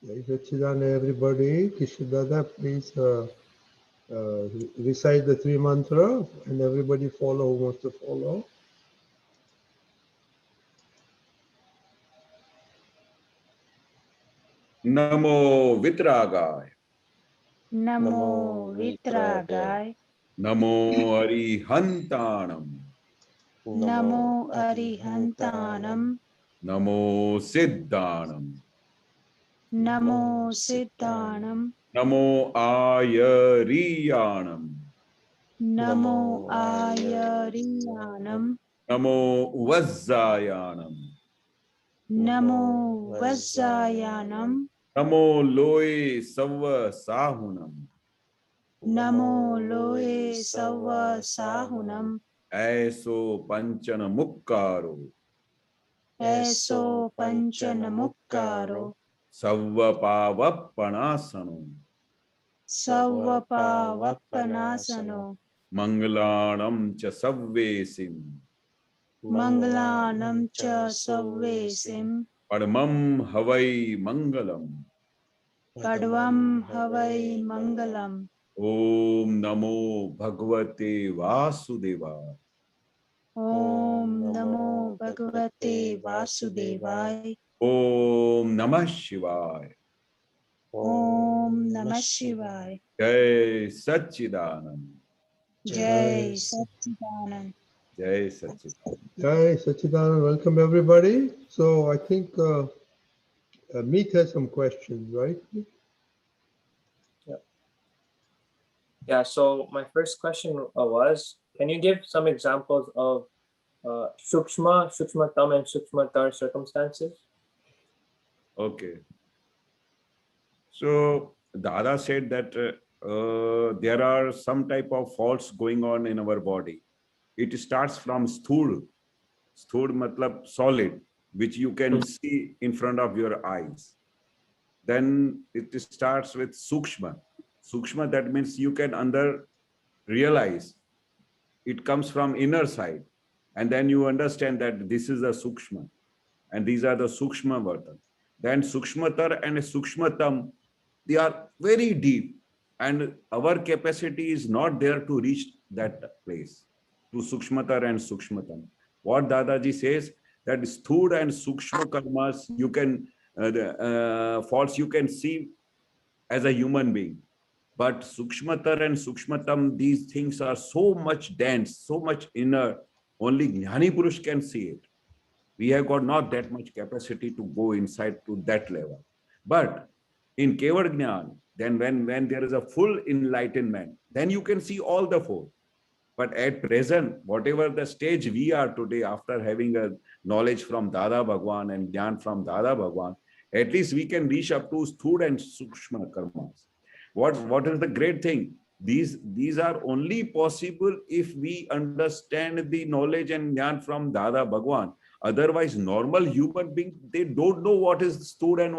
Jai Satchidananda, everybody. Kishdada, please recite the three mantra and everybody follow who wants to follow. Namo Vitragaya. Namo Vitragaya. Namo Arihantanam. Namo Arihantanam. Namo Siddhanam. Namo Siddhanam. Namo Ayariyanam. Namo Ayariyanam. Namo Vajjayanam. Namo Vajjayanam. Namo Loe Sava Sahunam. Namo Loe Sava Sahunam. Aiso Panchana Mukkaro. Eso Panchanamukkaro. Savva Pavappanasano. Savvapavappanasano. Mangalanam cha Savvesim. Mangalanam cha Savvesim. Padmam Havai Mangalam. Padvam Havai Mangalam. Om Namo Bhagavate Vasudevaya. Om Namo Bhagavate Vasudevaya. Om Namah Shivaya. Om Namah Shivaya. Jai Satchidanand. Jai Satchidanand. Jai Satchidanand. Jai Satchidananda, welcome everybody. So I think Meet has some questions, right? Yeah, so my first question was, can you give some examples of Shukshma, Shukshmatam and Shukshmatar circumstances? Okay. So Dada said that there are some type of faults going on in our body. It starts from sthul. Sthul matlab solid, which you can see in front of your eyes. Then it starts with sukshma. Sukshma, that means you can realize. It comes from inner side. And then you understand that this is a sukshma. And these are the sukshma vardhan. Then sukshmatar and sukshmatam, they are very deep. And our capacity is not there to reach that place, to sukshmatar and sukshmatam. What Dadaji says, that sthud and sukshma karmas, you can, faults you can see as a human being. But sukshmatar and sukshmatam, these things are so much dense, so much inner, only Jnani Purush can see it. We have got not that much capacity to go inside to that level. But in Kevad Jnana, then when there is a full enlightenment, then you can see all the four. But at present, whatever the stage we are today, after having a knowledge from Dada Bhagwan and Jnana from Dada Bhagwan, at least we can reach up to Sthud and Sukshma karmas. What is the great thing? These are only possible if we understand the knowledge and Jnana from Dada Bhagwan. Otherwise, normal human beings, they don't know what is Sthud and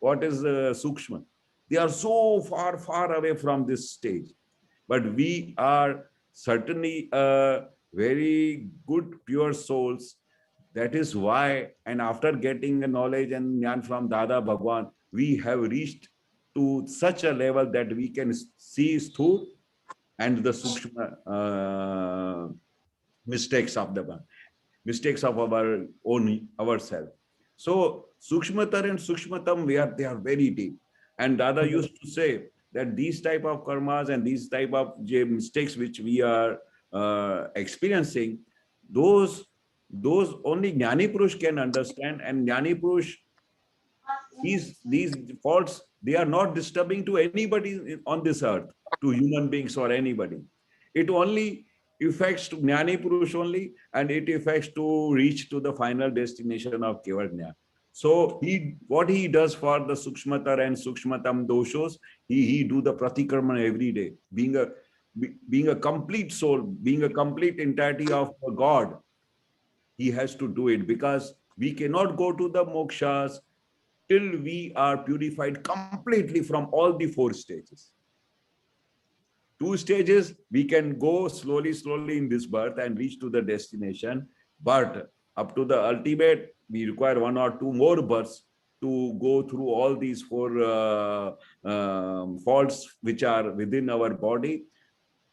what is Sukshma. They are so far away from this stage. But we are certainly very good, pure souls. That is why, and after getting a knowledge and Jnana from Dada Bhagwan, we have reached to such a level that we can see Sthur and the Sukshma mistakes of our own ourselves. So Sukshmatar and Sukshmatam, they are very deep. And Dada used to say that these type of karmas and these type of mistakes which we are experiencing, those only Jnani Purush can understand, and Jnani Purush, these faults, they are not disturbing to anybody on this earth, to human beings or anybody. It only affects to Jnani Purush only, and it affects to reach to the final destination of Kevad Jnana. So what he does for the Sukshmatar and Sukshmatam doshos, he do the pratikarma every day, being a complete soul, being a complete entirety of God. He has to do it, because we cannot go to the mokshas till we are purified completely from all the four stages. 2 stages, we can go slowly in this birth and reach to the destination. But up to the ultimate, we require 1 or 2 more births to go through all these four faults which are within our body.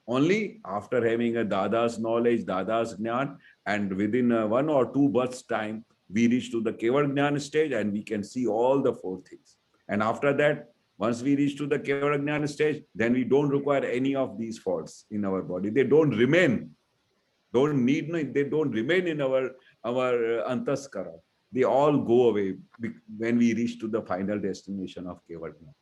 Only after having a Dada's knowledge, Dada's Jnana, and within 1 or 2 births time, we reach to the Keval Jnana stage and we can see all the four things. And after that, once we reach to the Keval Jnana stage, then we don't require any of these faults in our body. They don't remain. They don't remain in our antaskara. They all go away when we reach to the final destination of Keval Jnana.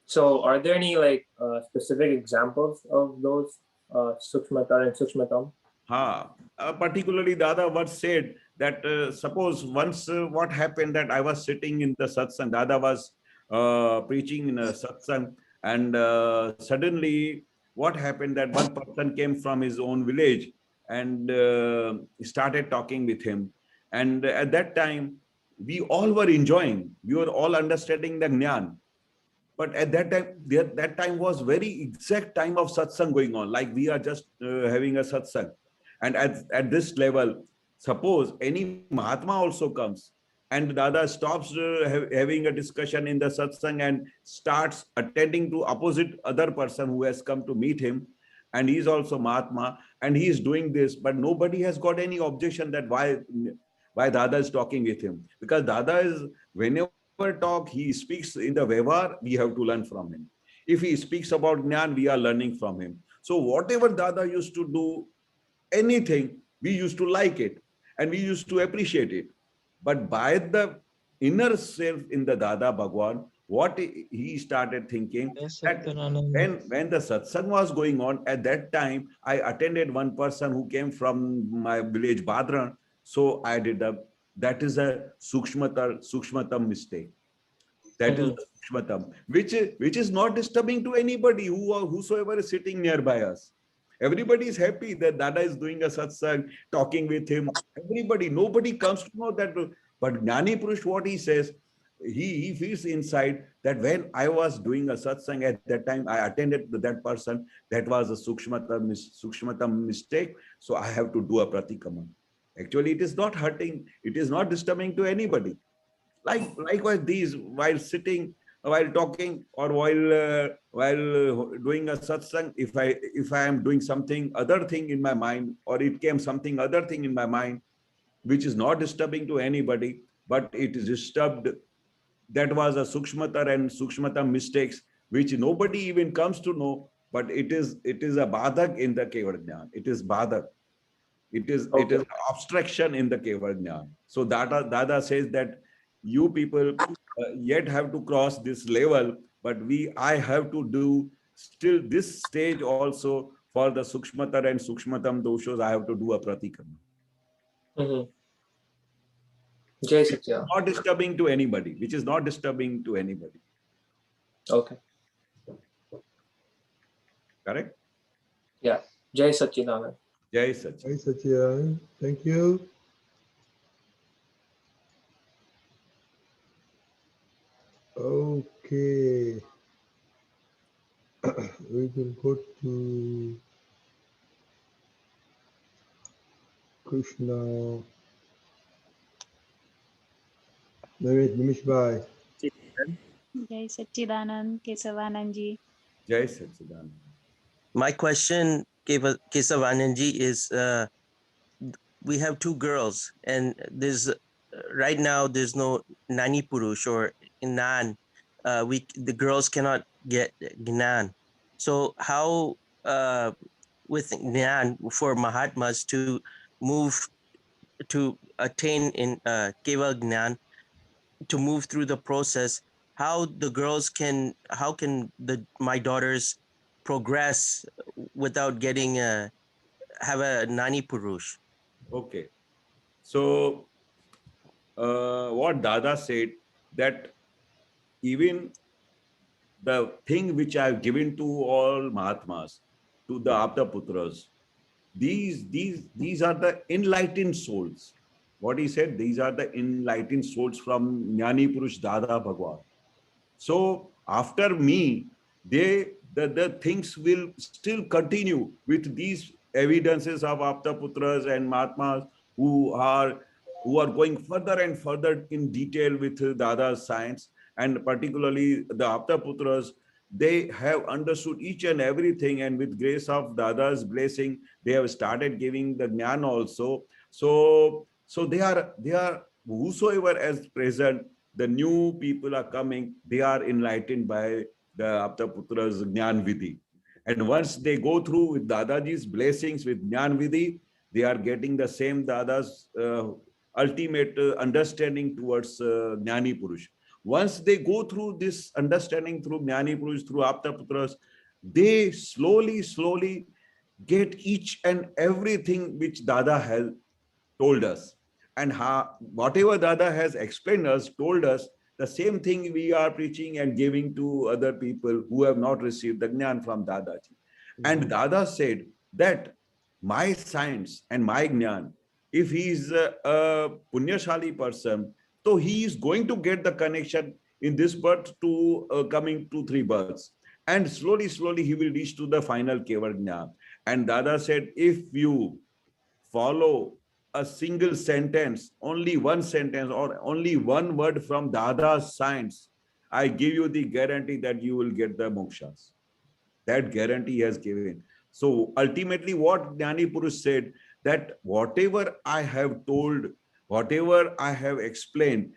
So are there any like specific examples of those Sukshmatar and Sukshmatam? Particularly Dada once said that suppose once what happened that I was sitting in the satsang, Dada was preaching in a satsang, and suddenly what happened that one person came from his own village and started talking with him. And at that time, we all were enjoying, we were all understanding the Jnana. But at that time, that time was very exact time of satsang going on, like we are just having a satsang. And at this level, suppose any Mahatma also comes and Dada stops having a discussion in the satsang and starts attending to opposite other person who has come to meet him, and he is also Mahatma and he is doing this, but nobody has got any objection that why Dada is talking with him. Because Dada is, whenever talk, he speaks in the Vyavhar, we have to learn from him. If he speaks about Jnana, we are learning from him. So whatever Dada used to do, anything, we used to like it and we used to appreciate it. But by the inner self in the Dada Bhagwan, what he started thinking, that when the satsang was going on, at that time, I attended one person who came from my village Badran. So I did that is a Sukshmatam mistake. That is the Sukshmatam, which is not disturbing to anybody whosoever is sitting nearby us. Everybody is happy that Dada is doing a satsang, talking with him. Everybody, nobody comes to know that. But Jnani Purush, what he says, he feels inside that when I was doing a satsang at that time, I attended that person, that was a Sukshmatam mistake. So I have to do a Pratikama. Actually, it is not hurting, it is not disturbing to anybody. Likewise, these, while sitting, while talking, or while doing a satsang, if I am doing something other thing in my mind, or it came something other thing in my mind, which is not disturbing to anybody, but it is disturbed, that was a Sukshmatar and Sukshmatam mistakes, which nobody even comes to know, but it is a Badhak in the Keval Jnana. It is Badhak. It is abstraction in the Keval Jnana. So Dada says that you people yet have to cross this level, but I have to do still this stage also for the Sukshmatar and Sukshmatam doshas. I have to do a Pratikama. Jai Satya. Not disturbing to anybody, which is not disturbing to anybody. Okay. Correct? Yeah. Jai Satchidanand. Jai Satchidanand. Jai Satchidanand. Thank you. Okay. We will go to Krishna. Nimish Bhai. Jai Satchidanand, Kesavanand ji. Jai Satchidanand. My question, Kesavanand ji, is we have two girls, and there's right now there's no Nani Purush or Gnan. The girls cannot get Gnan. So how with Gnan for Mahatmas to move to attain in Keval Gnan, to move through the process, how can my daughters progress without getting have a Nani Purush? Okay. So what Dada said, that even the thing which I have given to all Mahatmas, to the Aptaputras, these are the enlightened souls. What he said, these are the enlightened souls from Jnani Purush Dada Bhagwan. So after me, the things will still continue with these evidences of Aptaputras and Mahatmas who are who are going further and further in detail with Dada's science, and particularly the Aptaputras, they have understood each and everything, and with grace of Dada's blessing, they have started giving the Jnana also. So they are whosoever is present, the new people are coming, they are enlightened by the Aptaputra's Jnana Vidhi. And once they go through with Dadaji's blessings with Jnana Vidhi, they are getting the same Dada's ultimate understanding towards Jnani Purush. Once they go through this understanding through Jnani Purush, through Aptaputras, they slowly get each and everything which Dada has told us. And whatever Dada has explained us, told us, the same thing we are preaching and giving to other people who have not received the Jnana from Dadaji. And Dada said that my science and my Jnana, if he is a Punyashali person, so he is going to get the connection in this birth to coming 2-3 births. And slowly he will reach to the final Keval Jnana. And Dada said, if you follow a single sentence, only one sentence or only one word from Dada's science, I give you the guarantee that you will get the mokshas. That guarantee he has given. So ultimately what Jnani Purush said, that whatever I have told, whatever I have explained,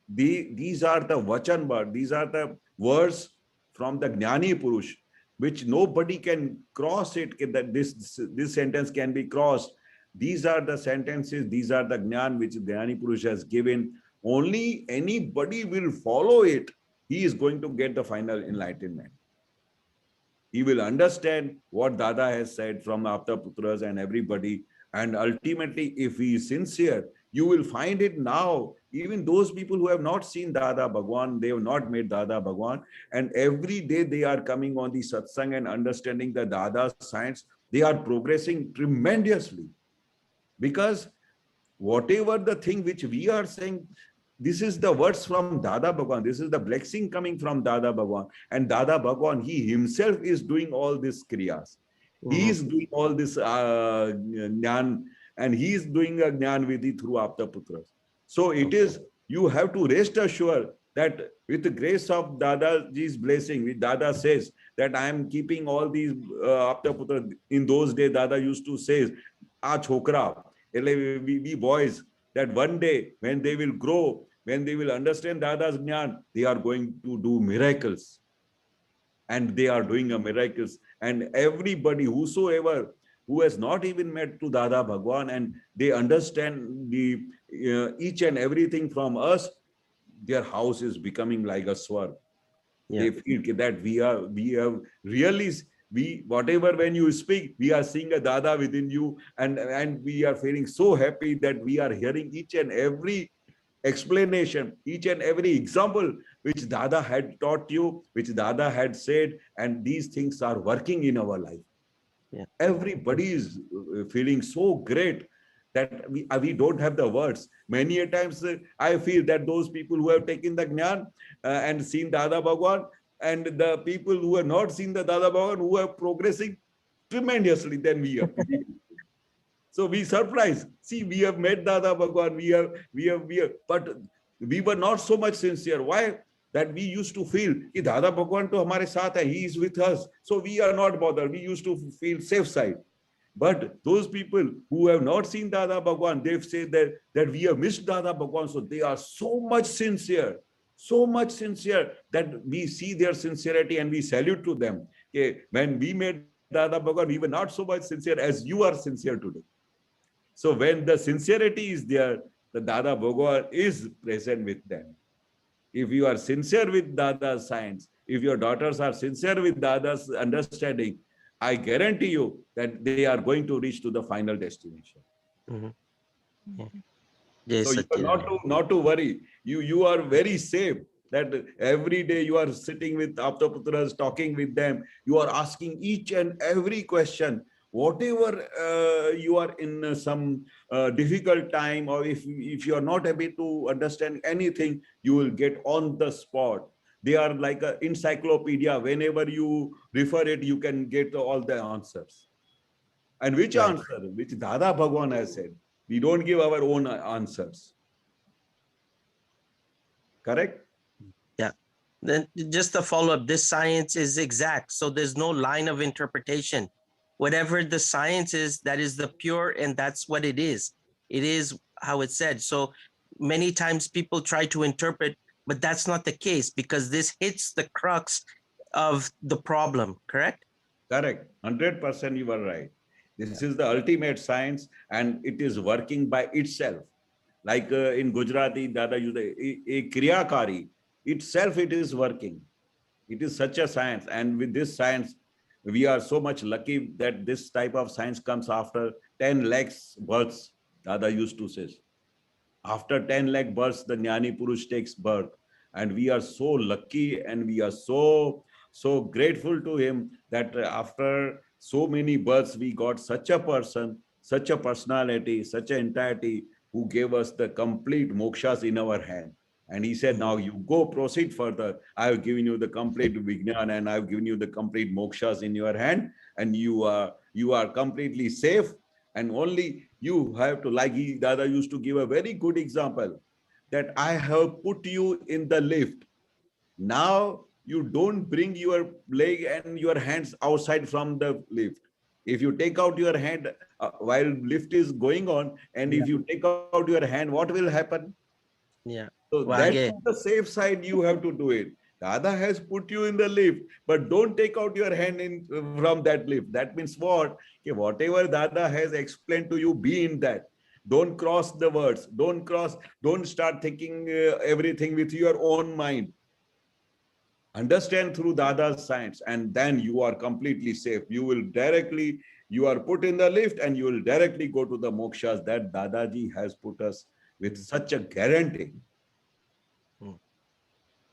these are the Vachan, these are the words from the Jnani Purush, which nobody can cross it, that this sentence can be crossed. These are the sentences, these are the Jnana which Jnani Purush has given. Only anybody will follow it, he is going to get the final enlightenment. He will understand what Dada has said from Aptaputras and everybody. And ultimately, if he is sincere, you will find it now. Even those people who have not seen Dada Bhagwan, they have not met Dada Bhagwan. And every day they are coming on the satsang and understanding the Dada science. They are progressing tremendously. Because whatever the thing which we are saying, this is the words from Dada Bhagwan. This is the blessing coming from Dada Bhagwan. And Dada Bhagwan, he himself is doing all these kriyas. He is doing all this Jnana, and he is doing a Jnana Vidhi through Aptaputras. So it is, you have to rest assured that with the grace of Dadaji's blessing, which Dada says that I am keeping all these Aptaputras. In those days, Dada used to say, "Ah chokra," we boys, that one day when they will grow, when they will understand Dada's Jnana, they are going to do miracles. And they are doing a miracles. And everybody, whosoever, who has not even met to Dada Bhagwan, and they understand the each and everything from us, their house is becoming like a swarg. They feel that we have really, whatever when you speak, we are seeing a Dada within you, and we are feeling so happy that we are hearing each and every explanation, each and every example which Dada had taught you, which Dada had said, and these things are working in our life. Everybody is feeling so great that we don't have the words. Many a times I feel that those people who have taken the Jnana and seen Dada Bhagwan, and the people who have not seen the Dada Bhagwan, who are progressing tremendously than we are. So we surprised. See, we have met Dada Bhagwan, but we were not so much sincere. Why? That we used to feel that Dada Bhagwan to hamare saath hai, he is with us. So we are not bothered. We used to feel safe side. But those people who have not seen Dada Bhagwan, they've said that we have missed Dada Bhagwan. So they are so much sincere that we see their sincerity and we salute to them. Okay, when we met Dada Bhagwan, we were not so much sincere as you are sincere today. So when the sincerity is there, the Dada Bhagwan is present with them. If you are sincere with Dada's science, if your daughters are sincere with Dada's understanding, I guarantee you that they are going to reach to the final destination. So you are not to worry. You are very safe. That every day you are sitting with Aptaputras, talking with them. You are asking each and every question. Whatever you are in some difficult time, or if you are not able to understand anything, you will get on the spot. They are like an encyclopedia. Whenever you refer it, you can get all the answers. And which answer? Which Dada Bhagwan has said. We don't give our own answers. Correct? Then just a follow-up, this science is exact, so there's no line of interpretation. Whatever the science is, that is the pure, and that's what it is. It is how it's said. So many times people try to interpret, but that's not the case, because this hits the crux of the problem, correct? Correct. 100% you are right. This is the ultimate science, and it is working by itself. Like in Gujarati, Dada used a kriyakari. Itself, it is working. It is such a science. And with this science, we are so much lucky that this type of science comes after 10 lakhs births, Dada used to say. After 10 lakh births, the Jnani Purush takes birth. And we are so lucky, and we are so grateful to him that after so many births, we got such a person, such a personality, such an entity who gave us the complete mokshas in our hand. And he said, now you go proceed further. I have given you the complete Vijnana, and I've given you the complete mokshas in your hand, and you are completely safe. And only you have to, like Dada used to give a very good example, that I have put you in the lift. Now you don't bring your leg and your hands outside from the lift. If you take out your hand while lift is going on, and if you take out your hand, what will happen? Yeah. So Well, that's again, on the safe side, you have to do it. Dada has put you in the lift, but don't take out your hand in from that lift. That means what? Okay, whatever Dada has explained to you, be in that. Don't cross the words. Don't start thinking everything with your own mind. Understand through Dada's science, and then you are completely safe. You are put in the lift, and you will directly go to the mokshas that Dadaji has put us with such a guarantee.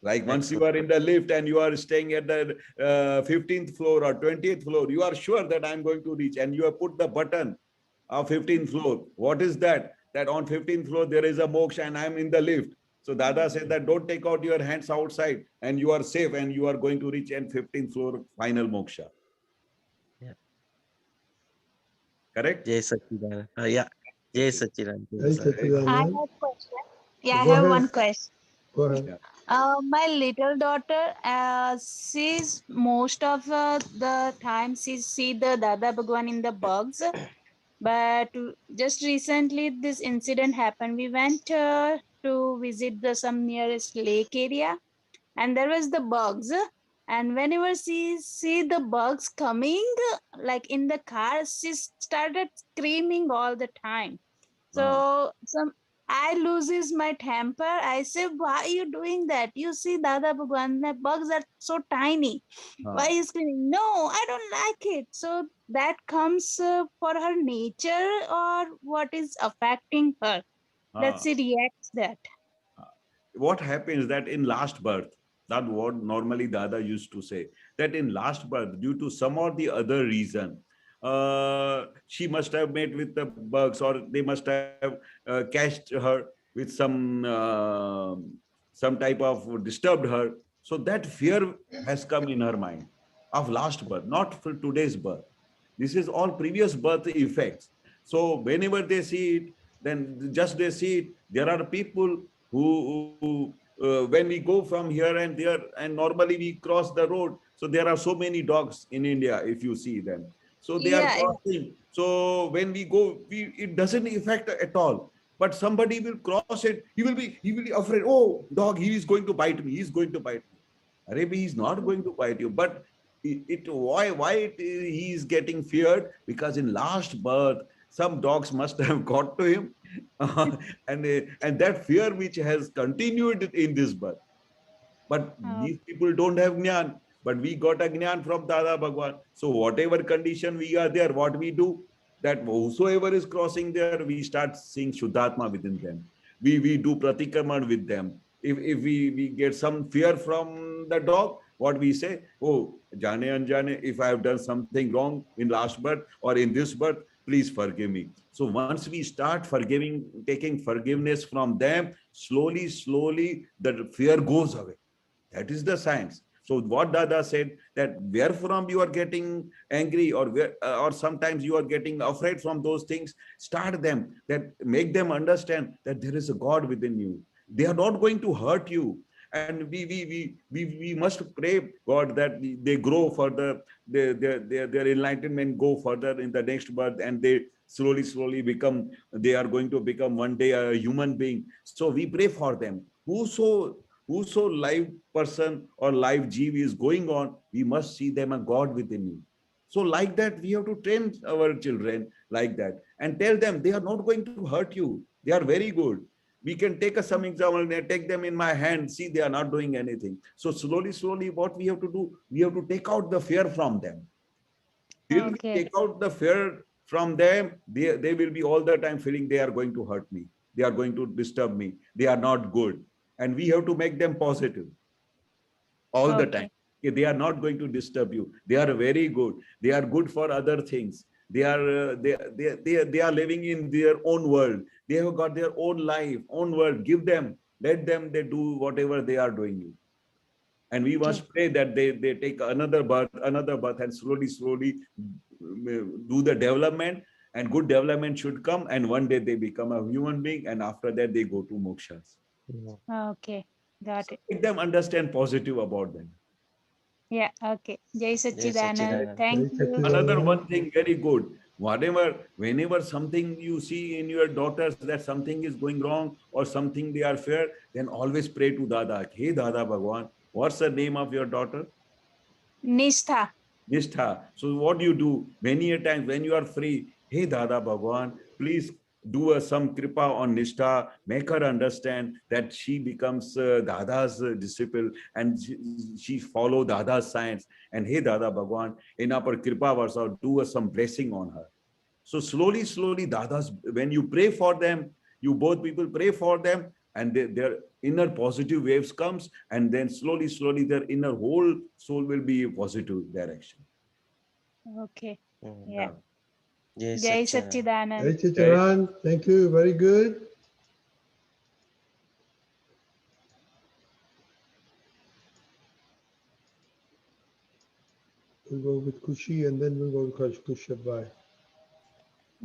Like once you are in the lift and you are staying at the 15th floor or 20th floor, you are sure that I'm going to reach, and you have put the button of 15th floor. What is that? That on 15th floor, there is a moksha and I'm in the lift. So Dada said that don't take out your hands outside, and you are safe, and you are going to reach and 15th floor final moksha. Yeah. Correct? Jai Sachidanand. Yeah. Jai Sachidanand. Jai Sachidanand. I have a question. Yeah, I Go have ahead. one question. Go ahead. My little daughter, sees most of the time she see the Dada Bhagwan in the bugs. But just recently, this incident happened. We went to visit the some nearest lake area, and there was the bugs. And whenever she see the bugs coming, like in the car, she started screaming all the time. So some I loses my temper. I say, why are you doing that? You see, Dada Bhagwan, the bugs are so tiny. Why is screaming? No, I don't like it. So that comes for her nature, or what is affecting her that she reacts that. What happens that in last birth, that what normally Dada used to say, that in last birth, due to some or the other reason, she must have met with the bugs, or they must have catched her with some type of disturbed her. So that fear has come in her mind of last birth, not for today's birth. This is all previous birth effects. So whenever they see it, then just they see it. There are people who when we go from here and there, and normally we cross the road. So there are so many dogs in India, if you see them. So they are Yeah, crossing. So when we go, it doesn't affect at all. But somebody will cross it. He will be afraid. Oh, dog, he is going to bite me. He is going to bite me. Arey, he is not going to bite you. But he is getting feared? Because in last birth, some dogs must have got to him, and that fear which has continued in this birth. But these people don't have jnana, but we got a jnana from Dada Bhagwan. So whatever condition we are there, what we do, that whosoever is crossing there, we start seeing Shuddhatma within them. We do pratikraman with them. If we get some fear from the dog, what we say, oh, jane anjane, if I have done something wrong in last birth or in this birth, please forgive me. So once we start forgiving, taking forgiveness from them, slowly, the fear goes away. That is the science. So what Dada said, that where from you are getting angry, or where, or sometimes you are getting afraid from those things, start them, that make them understand that there is a God within you. They are not going to hurt you. And we must pray God that they grow further, their enlightenment go further in the next birth, and they slowly become, they are going to become one day a human being. So we pray for them. Whoso live person or live jeev is going on, we must see them a God within you. So like that, we have to train our children like that and tell them they are not going to hurt you. They are very good. We can take some example and take them in my hand. See, they are not doing anything. So slowly, what we have to do, we have to take out the fear from them. Till we Okay. take out the fear from them, they will be all the time feeling they are going to hurt me. They are going to disturb me. They are not good. And we have to make them positive all the Okay. time. Okay, they are not going to disturb you. They are very good. They are good for other things. They are living in their own world. They have got their own life, own world. Give them, let them, they do whatever they are doing. And we must pray that they take another birth, and slowly do the development, and good development should come. And one day they become a human being, and after that they go to mokshas. Okay. Got it. Make them understand positive about them. Yeah. Okay. Jai Sachidanand. Sachidanand. Thank Jai you. Sachidanand. Another one thing, very good. Whenever something you see in your daughters that something is going wrong or something they are fair, then always pray to Dada. Hey Dada Bhagwan, what's the name of your daughter? Nishtha. Nishtha. So what do you do? Many a times when you are free, hey Dada Bhagwan, please do some kripa on Nishtha, make her understand that she becomes Dada's disciple, and she follow Dada's science. And hey Dada Bhagwan, in our kripa varsa, do some blessing on her. So slowly, Dadas, when you pray for them, you both people pray for them, and their inner positive waves comes, and then slowly their inner whole soul will be a positive direction. Okay. Yeah. Jai Jai Sachidanand. Jai Sachidanand. Sachidanand. Thank you. Very good. We'll go with Kushi and then we'll go to Kushabhai.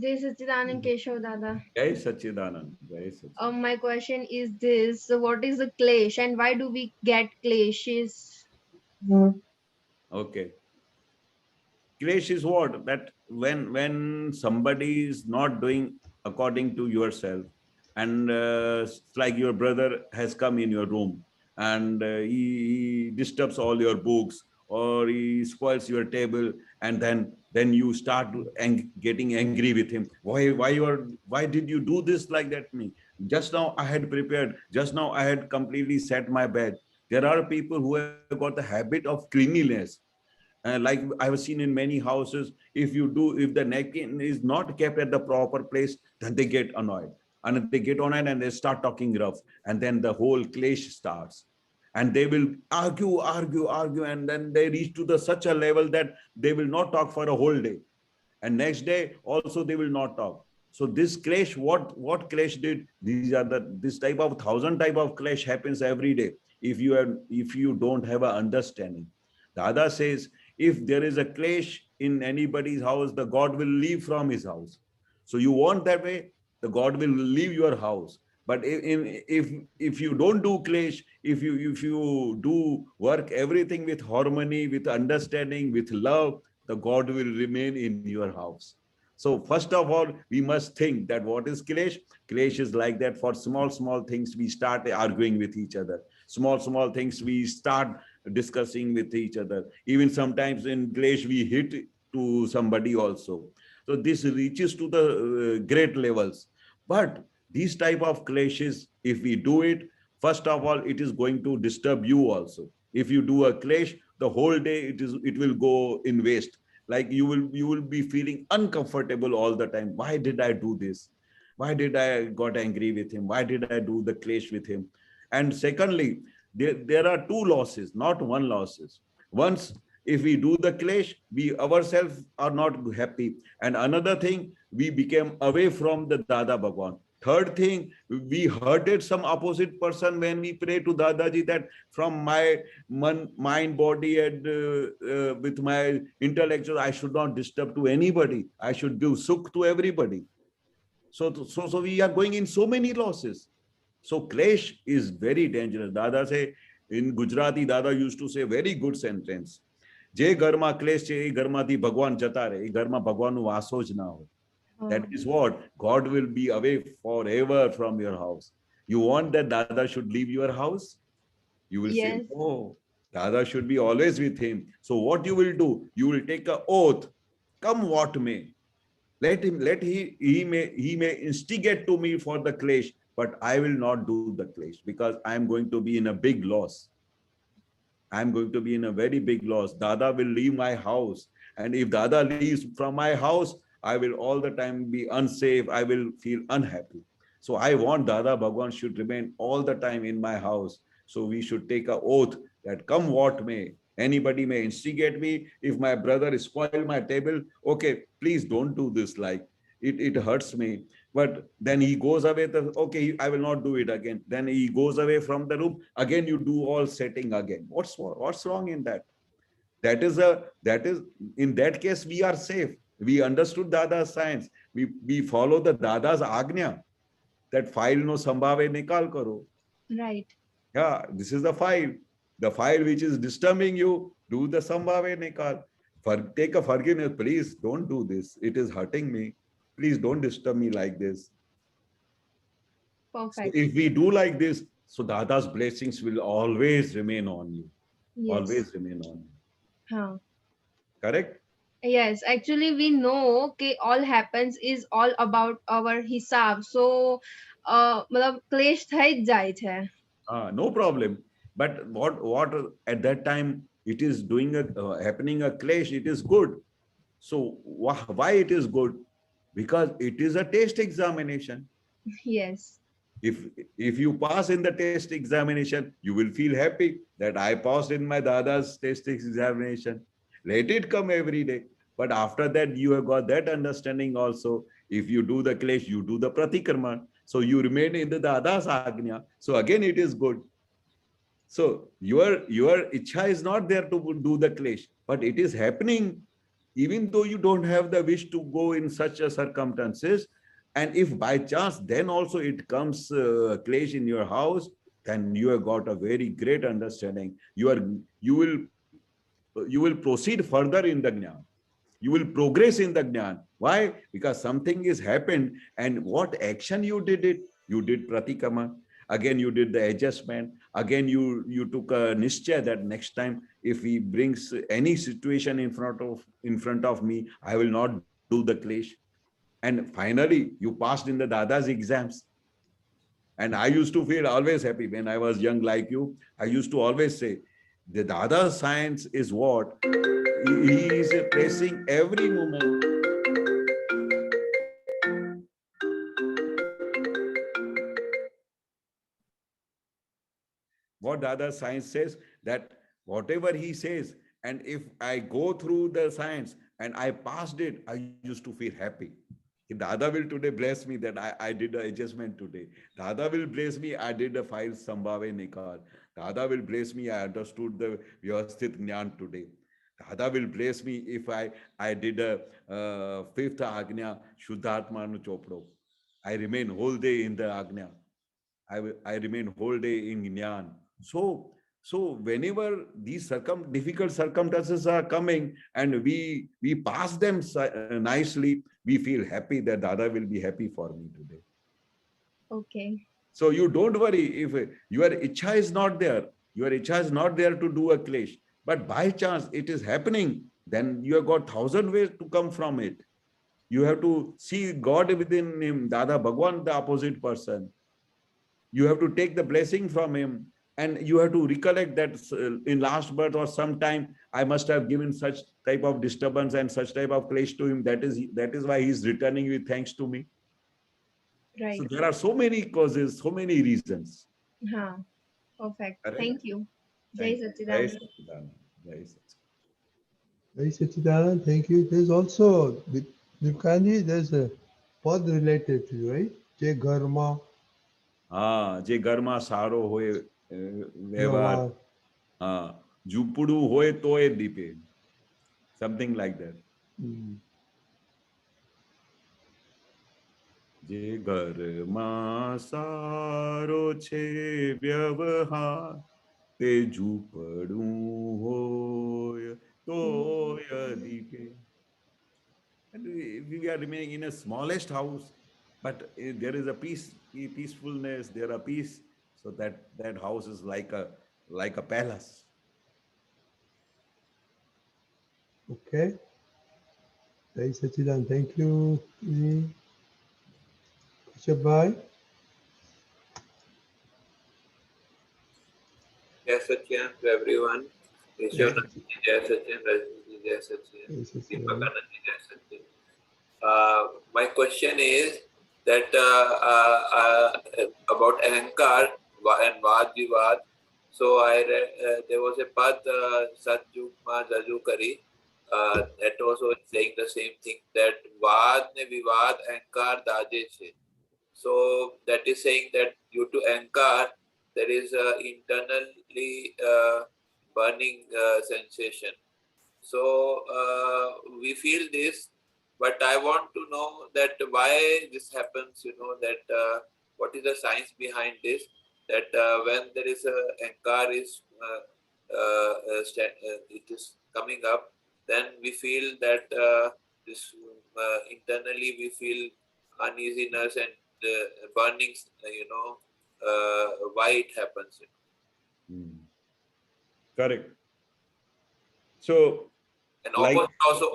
Jai Sachidanand Keshav Dada. Jai Sachidanand. Jai Sachidanand. My question is this: so what is the clash and why do we get clashes? Okay. Klesh is what? That when somebody is not doing according to yourself, and it's like your brother has come in your room, and he disturbs all your books, or he spoils your table, and then you start getting angry with him. Why did you do this like that to me? Just now I had prepared. Just now I had completely set my bed. There are people who have got the habit of cleanliness. Like I have seen in many houses, if the napkin is not kept at the proper place, then they get annoyed. And they get annoyed and they start talking rough. And then the whole clash starts. And they will argue, and then they reach to such a level that they will not talk for a whole day. And next day also they will not talk. So this clash, what clash did? This type of 1,000 type of clash happens every day if you don't have an understanding. Dada says, if there is a clash in anybody's house, the God will leave from his house. So you want that way, the God will leave your house. But if you don't do clash, if you do work everything with harmony, with understanding, with love, the God will remain in your house. So first of all, we must think that what is clash? Clash is like that. For small things, we start arguing with each other. Small things, we start discussing with each other. Even sometimes in clash, we hit to somebody also. So this reaches to the great levels. But these type of clashes, if we do it, first of all, it is going to disturb you also. If you do a clash, the whole day it will go in waste. Like you will be feeling uncomfortable all the time. Why did I do this? Why did I got angry with him? Why did I do the clash with him? And secondly, there are two losses, not one losses. Once, if we do the clash, we ourselves are not happy. And another thing, we became away from the Dada Bhagwan. Third thing, we hurted some opposite person when we pray to Dadaji that from my mind, body, and with my intellectual, I should not disturb to anybody. I should give sukh to everybody. So we are going in so many losses. So klesh is very dangerous. Dada say, in Gujarati, Dada used to say very good sentence. Je garma klesh che e garma thi Bhagwan jata re, e garma Bhagwan nu vaso j na ho. That is what God will be away forever from your house. You want that Dada should leave your house? You will say, Yes. oh, Dada should be always with him. So what you will do? You will take an oath, come what may. Let he may instigate to me for the klesh, but I will not do the klesh because I am going to be in a big loss. I am going to be in a very big loss. Dada will leave my house. And if Dada leaves from my house, I will all the time be unsafe. I will feel unhappy. So I want Dada Bhagwan should remain all the time in my house. So we should take an oath that come what may, anybody may instigate me. If my brother spoil my table, okay, please don't do this. Like it hurts me. But then he goes away. Okay, I will not do it again. Then he goes away from the room. Again, you do all setting again. What's wrong in that? That is in that case we are safe. We understood Dada's science. We follow the Dada's agnya. That file no sambhave nikal karo. Right. Yeah, this is the file. The file which is disturbing you, do the sambhave nikal. Take a forgiveness. Please don't do this. It is hurting me. Please don't disturb me like this. So Perfect. if we do like this, so Dada's blessings will always remain on you. Yes. Always remain on you. Huh. Correct? Yes, actually we know कि all happens is all about our हिसाब. So मतलब क्लेश થઈ જ જાય છે. No problem. But what at that time it is doing happening a clash, it is good. So why it is good? Because it is a test examination. Yes. If you pass in the test examination, you will feel happy that I passed in my Dada's test examination. Let it come every day. But after that, you have got that understanding also. If you do the klesh, you do the pratikarma. So you remain in the Dada's agnya. So again, it is good. So your ichha is not there to do the klesh, but it is happening even though you don't have the wish to go in such a circumstances. And if by chance then also it comes klesh in your house, then you have got a very great understanding. You will proceed further in the jnana. You will progress in the jnana. Why? Because something is happened, and what action you did it? You did pratikama. Again, you did the adjustment. Again, you took a nischay that next time, if he brings any situation in front of me, I will not do the klesh. And finally, you passed in the Dada's exams. And I used to feel always happy when I was young like you. I used to always say, the Dada's science is what? He is placing every moment. What Dada's science says, that whatever he says, and if I go through the science and I passed it, I used to feel happy. Dada will today bless me that I did an adjustment today. Dada will bless me, I did a file sambhave nikal. Dada will bless me, I understood the vyavasthit jnana today. Dada will bless me if I did a fifth agnya, Shuddhatma nu chopdo. I remain whole day in the agnya. I remain whole day in jnana. So whenever these difficult circumstances are coming and we pass them nicely, we feel happy that Dada will be happy for me today. Okay. So you don't worry if your ichha is not there. Your ichha is not there to do a klesh. But by chance it is happening, then you have got 1,000 ways to come from it. You have to see God within him, Dada Bhagwan, the opposite person. You have to take the blessing from him. And you have to recollect that in last birth or sometime I must have given such type of disturbance and such type of clash to him. That is why he's returning with thanks to me. Right. So there are so many causes, so many reasons. Huh. Perfect. Correct. Thank you. Jai Jai Satchidanand. Satchidanand. Jai Satchidanand. Very Satchidanand, thank you. There's also, Divkanji, there's a pod related to you, right? જે ઘરમાં જે ઘરમાં સારો હોય વ્યવહાર, વ્યવહાર. ઝૂંપડું હોય તોય દીપે, something like that. હમ. જે ઘરમાં સારો છે વ્યવહાર, તે ઝૂંપડું હોય તોય દીપે. And we are remaining in a smallest house, but there is a peacefulness, there are peace, so that house is like a palace. Okay. Jai Sachidan. Thank you. Kashyap. Jai Sachin to everyone. Vishwanath ji, Jai Sachin, Rajni ji, Jai Sachin, Jai Sachin. Deepak Anand ji, Jai Sachin. My question is that about Ahankar and Vad Vivad. So I read there was a pad Satjugma Jajukari that also saying the same thing, that Vad ne Vivad Ahankar Daje che. So that is saying that due to Ahankar there is a internally burning sensation. So we feel this, but I want to know that why this happens, that what is the science behind this, that when there is a ahankar it is coming up, then we feel that this internally we feel uneasiness and burning, why it happens. Correct. So and like,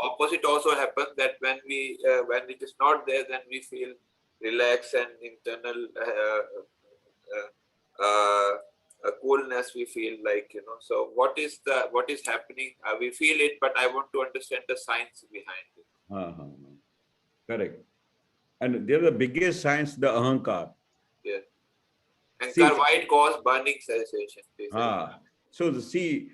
opposite also happens, that when it is not there, then we feel relaxed and internal coolness we feel like, so what is happening, we feel it, but I want to understand the science behind it. Correct. And there's the biggest science, the ahankar. Yeah. Ahankar, why it causes burning sensation. So see,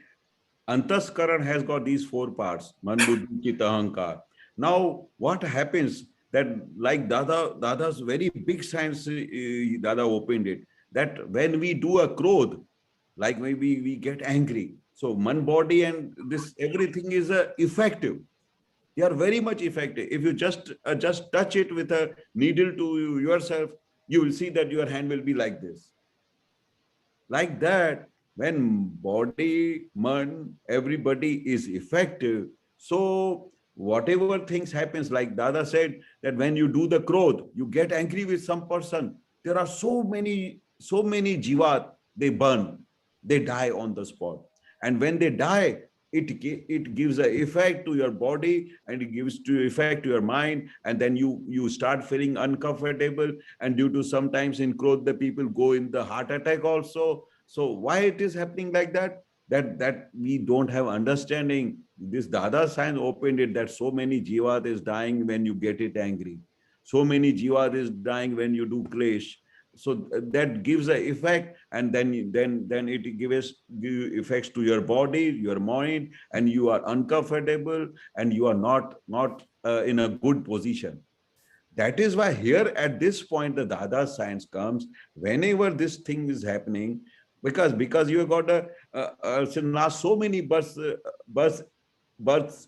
Antaskaran has got these 4 parts, man, buddhi, chitta, ahankar. Now what happens, that like Dada's very big science, Dada opened it, that when we do a krodh, like maybe we get angry, so man, body and this everything is effective. They are very much effective. If you just touch it with a needle to yourself, you will see that your hand will be like this. Like that, when body, man, everybody is effective, so whatever things happens, like Dada said, that when you do the krodh, you get angry with some person, there are so many jivat, they burn, they die on the spot. And when they die, it gives an effect to your body, and it gives to effect to your mind, and then you start feeling uncomfortable, and due to sometimes in krodh the people go in the heart attack also. So why it is happening like that? That we don't have understanding. This Dada science opened it, that so many jivat is dying when you get it angry. So many jivat is dying when you do klesh. So that gives an effect, and then it gives effects to your body, your mind, and you are uncomfortable, and you are not in a good position. That is why here at this point the Dada science comes. Whenever this thing is happening, because you have got so many birth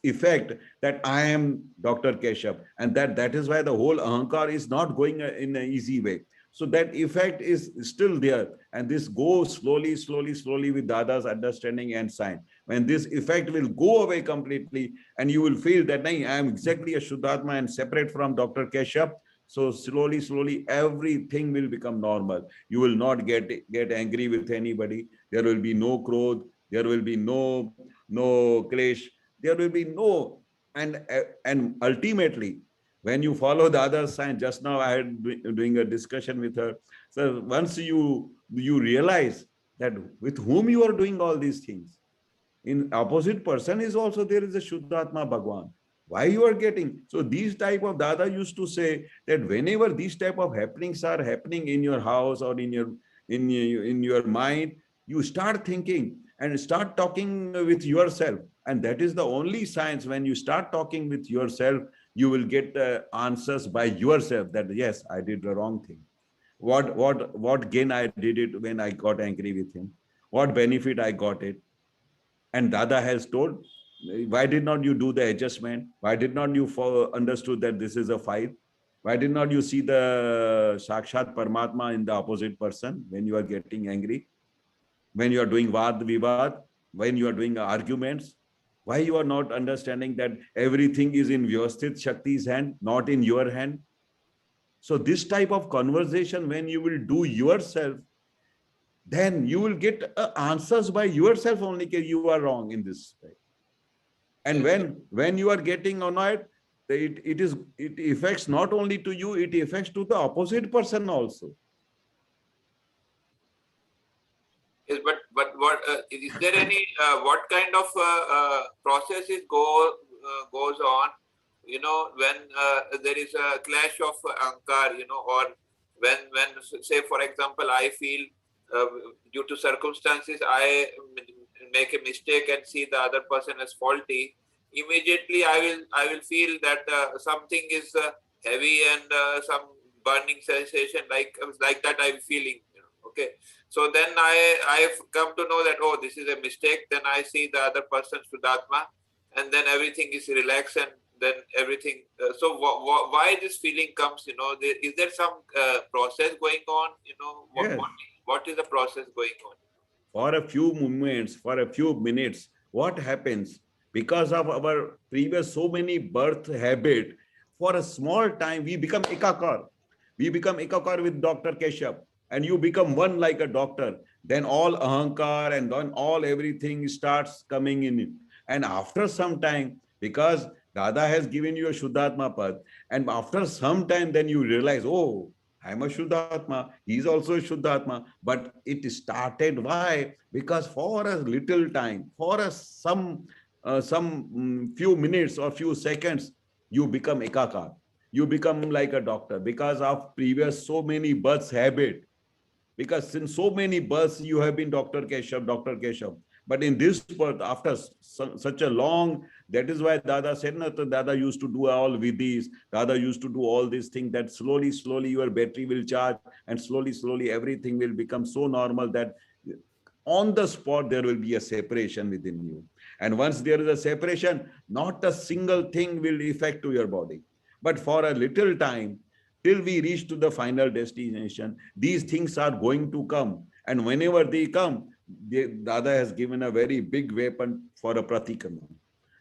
effect, that I am Dr. Keshav, and that is why the whole ahankar is not going in an easy way. So that effect is still there, and this goes slowly with Dada's understanding and science. When this effect will go away completely, and you will feel that I am exactly a Shuddhatma and separate from Dr. Keshav, so slowly everything will become normal. You will not get angry with anybody. There will be no krodh, there will be no klesh, there will be no, and ultimately, when you follow the other science, just now I had doing a discussion with her. So once you realize that with whom you are doing all these things, in opposite person is also there is a Shuddhatma Bhagwan. Why you are getting? So these type of Dada used to say that whenever these type of happenings are happening in your house or in your mind, you start thinking and start talking with yourself. And that is the only science. When you start talking with yourself, you will get answers by yourself, that yes, I did the wrong thing. what gain I did it when I got angry with him? What benefit I got it? And Dada has told, why did not you do the adjustment? Why did not you understood that this is a fight? Why did not you see the Sakshat Paramatma in the opposite person when you are getting angry? When you are doing Vad Vivad? When you are doing arguments? Why you are not understanding that everything is in Vyavasthit Shakti's hand, not in your hand? So this type of conversation, when you will do yourself, then you will get answers by yourself only that you are wrong in this. And when you are getting annoyed, it affects not only to you, it affects to the opposite person also. Yes, but what is there any what kind of processes goes on? You know, when there is a clash of ankar, you know, or when say for example I feel due to circumstances I make a mistake and see the other person as faulty, immediately I will feel that something is heavy and some burning sensation like that I'm feeling, you know, okay. So then I've come to know that, oh, this is a mistake. Then I see the other person Shuddhatma, and then everything is relaxed, and then everything. So why this feeling comes? You know, is there some process going on? You know, Yes. what is the process going on? For a few moments, for a few minutes, what happens? Because of our previous so many birth habit, for a small time, we become ekakar. We become ekakar with Dr. Keshav, and you become one like a doctor. Then all ahankar and then all everything starts coming in. And after some time, because Dada has given you a Shuddhatma Pad, and after some time, then you realize, oh, I'm a Shuddhatma, he's also a Shuddhatma. But it started, why? Because for a little time, for some few minutes or few seconds, you become ekakar. You become like a doctor because of previous so many births habit. Because since so many births you have been Dr. Keshav, Dr. Keshav. But in this birth, after such a long, that is why Dada said, no, Dada used to do all vidhis, Dada used to do all these things, that slowly, slowly your battery will charge, and slowly, slowly everything will become so normal that on the spot there will be a separation within you. And once there is a separation, not a single thing will affect to your body. But for a little time, till we reach to the final destination, these things are going to come. And whenever they come, Dada has given a very big weapon for a pratikama.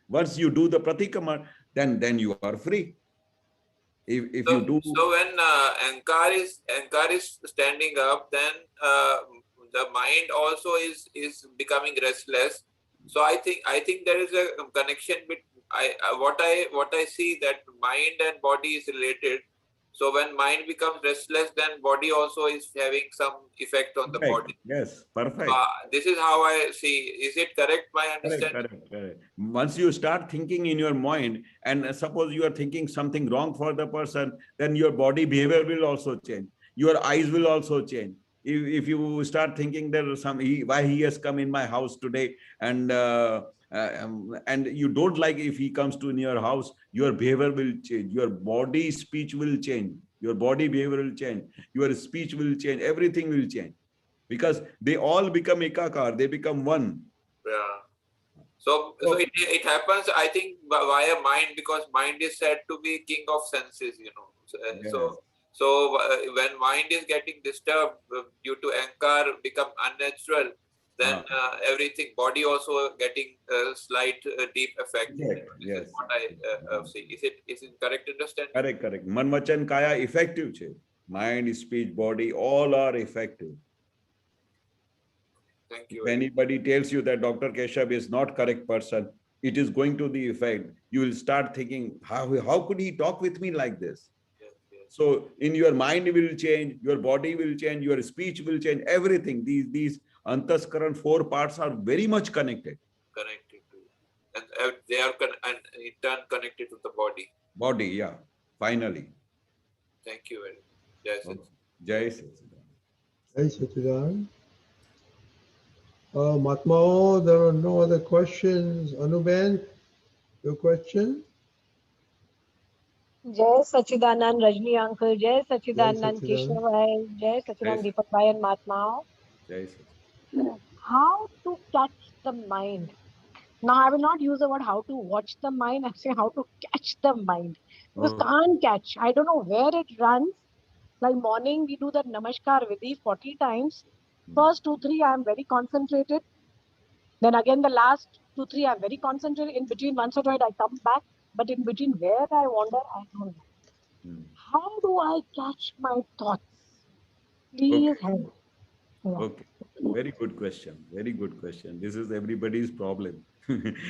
Once you do the pratikama, then you are free. If So, you do. so when ankar is standing up, then the mind also is becoming restless. So I think there is a connection between what I see, that mind and body is related. So when mind becomes restless, then body also is having some effect on the body. Yes, perfect. This is how I see. Is it correct, my understanding? Correct. Once you start thinking in your mind, and suppose you are thinking something wrong for the person, then your body behavior will also change. Your eyes will also change. If you start thinking that why he has come in my house today, and you don't like if he comes to in your house, your behavior will change. Your body speech will change. Your body behavior will change. Your speech will change. Everything will change. Because they all become ekakar, they become one. Yeah. So it happens, I think, via mind, because mind is said to be king of senses, you know. Yes. So when mind is getting disturbed due to ankar become unnatural, then everything, body also getting a slight deep effect. Yes. This is what I see. Is it correct understanding? Correct. Man, Vachan, Kaya effective. Mind, speech, body, all are effective. Thank you. If anybody tells you that Dr. Keshav is not correct person, it is going to the effect. You will start thinking, how could he talk with me like this? Yes. So in your mind will change, your body will change, your speech will change, everything. These Antaskaran 4 parts are very much connected. Connected to, and they are in turn connected to the body. Body, yeah. Finally. Thank you very much. Jai Sachidanand. Jai Sachidanand. Matmao, there are no other questions. Anuben, your question? Jai Sachidanand, Rajni uncle, Jai Jai Sachidanand, Sachidanand. Keshav, Jai Sachidanand, Yes, Deepak Bhai and Mahatma. yes. How to catch the mind? Now, I will not use the word how to watch the mind. I'm saying how to catch the mind. Because Oh, can't catch. I don't know where it runs. Like morning, we do that Namaskar Vidhi 40 times. First two, three, I'm very concentrated. Then again, the last two, three, I'm very concentrated. In between, once or twice, I come back. But in between, where I wander, I don't know. hmm. How do I catch my thoughts? Please Okay. help. Yeah. Okay, very good question. Very good question. This is everybody's problem.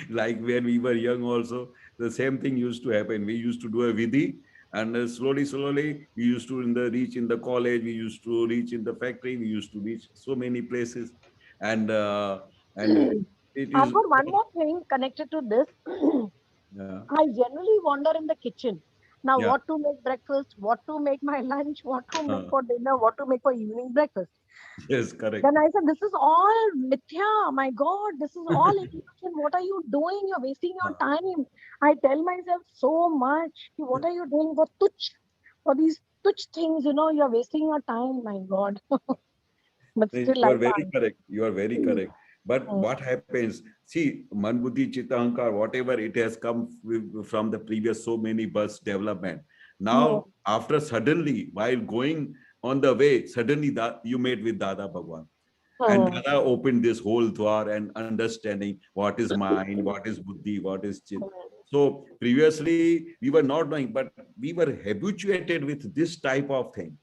Like when we were young, also the same thing used to happen. We used to do a vidhi, and slowly, we used to reach in the college. We used to reach in the factory. We used to reach so many places, and it I've is. got one more thing connected to this. Yeah, I generally wander in the kitchen. Now, yeah, what to make breakfast, what to make my lunch, what to make uh, for dinner, what to make for evening breakfast. yes, correct. Then I said, this is all mithya. My God, this is all illusion. What are you doing? You're wasting your Uh, time. I tell myself so much. What are you doing for tuch? For these tuch things, you're wasting your time. My God. But still, You I are very can't. correct. You are very correct. But Mm. what happens? See, Man Buddhi Chitta Ahankar, whatever it has come from the previous so many births development. Mm. Now, after suddenly, while going on the way, suddenly you met with Dada Bhagwan. And Mm. Dada opened this whole dwar and understanding what is mind, what is buddhi, what is chit. So previously we were not knowing, but we were habituated with this type of thing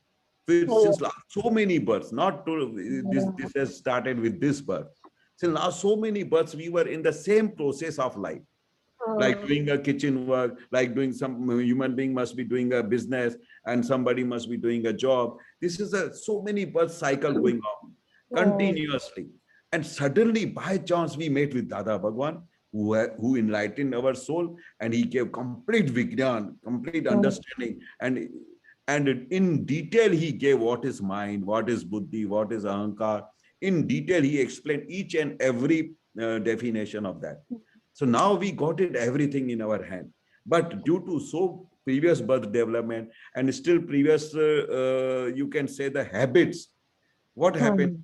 Mm. since last so many births. Not to this has started with this birth. Since last so many births, we were in the same process of life, like Mm. doing a kitchen work, like doing some human being must be doing a business, and somebody must be doing a job. This is a so many birth cycle going on Mm. continuously. And suddenly, by chance, we met with Dada Bhagwan, who enlightened our soul, and he gave complete vignan, complete Mm. understanding, and in detail he gave what is mind, what is buddhi, what is ahankar. In detail, he explained each and every definition of that. So now we got it everything in our hand. But due to so previous birth development and still previous, you can say the habits, what happened Mm.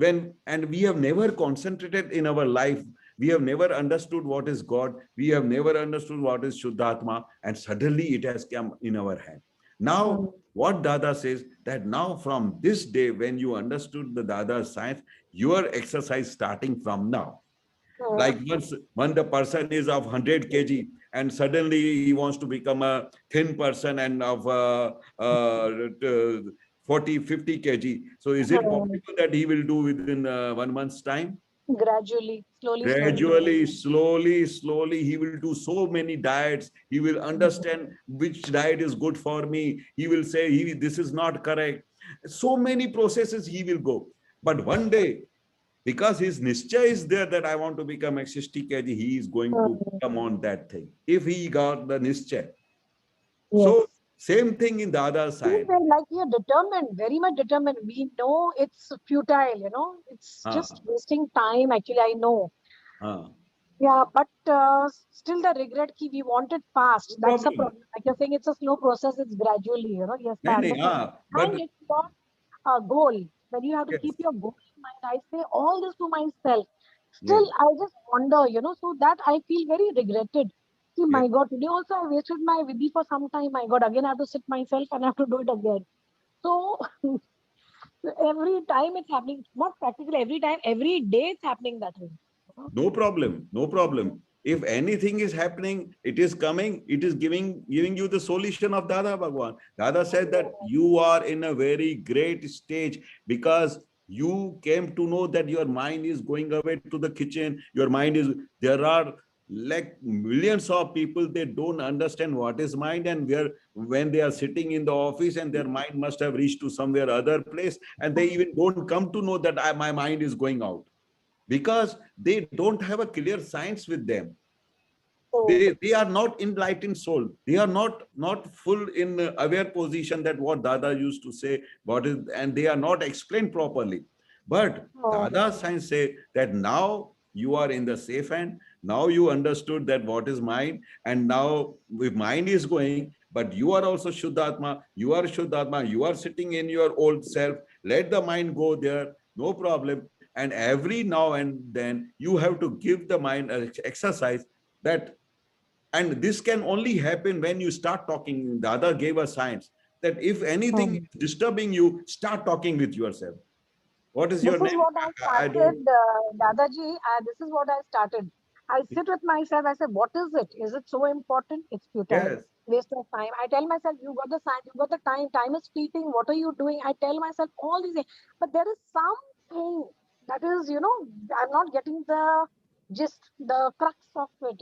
when, and we have never concentrated in our life. We have never understood what is God. We have never understood what is Shuddhatma. And suddenly it has come in our hand. Now, Mm. what Dada says that now from this day, when you understood the Dada science, your exercise starting from now. Mm. Like once when the person is of 100 kg and suddenly he wants to become a thin person and of 40 50 kg, so is it Mm. possible that he will do within 1 month's time? Gradually, slowly, slowly. Gradually, slowly, he will do so many diets. He will understand which diet is good for me. He will say, this is not correct. So many processes he will go. But one day, because his nischay is there that I want to become a 60 kg, he is going to Mm. come on that thing. If he got the nischay. Yes. So same thing in the other Even side. when, like, you're determined, very much determined. We know it's futile, it's just Uh, wasting time. Actually, I know. uh, Yeah, but still the regret ki we want it fast. no That's the problem. problem. Like you're saying, it's a slow process. It's gradually, yes, I Nahi, nahi, understand. but And it's not a goal. When you have to yes, keep your goal in mind, I say all this to myself. yes, Still, I just wonder, so that I feel very regretted. See, yes. my God, today also I wasted my vidhi for some time. My God, again I have to sit myself and I have to do it again. So every time it's happening, not practically every time, every day it's happening that way. No problem. No problem. If anything is happening, it is coming, it is giving you the solution of Dada Bhagwan. Dada said that you are in a very great stage because you came to know that your mind is going away to the kitchen. Your mind is, there are like millions of people, they don't understand what is mind, and where when they are sitting in the office and their mind must have reached to somewhere other place, and they even don't come to know that my mind is going out because they don't have a clear science with them. So, They are not enlightened soul. They are not full in aware position that what Dada used to say, what is, and they are not explained properly. But Dada science say that now you are in the safe hand. Now you understood that what is mind, and now if mind is going, but you are also Shuddhatma, you are Shuddhatma, you are sitting in your old self. Let the mind go there, no problem. And every now and then you have to give the mind an exercise that, and this can only happen when you start talking. Dada gave us science that if anything is disturbing you, start talking with yourself. What is This your is name? what I I started, don't. Dadaji, and this is what I started. I sit with myself, I say, what is it? Is it so important? It's futile. Yes. Waste of time. I tell myself, you got the sign, you got the time is fleeting. What are you doing? I tell myself all these things. But there is something that is, I'm not getting the gist, the crux of it,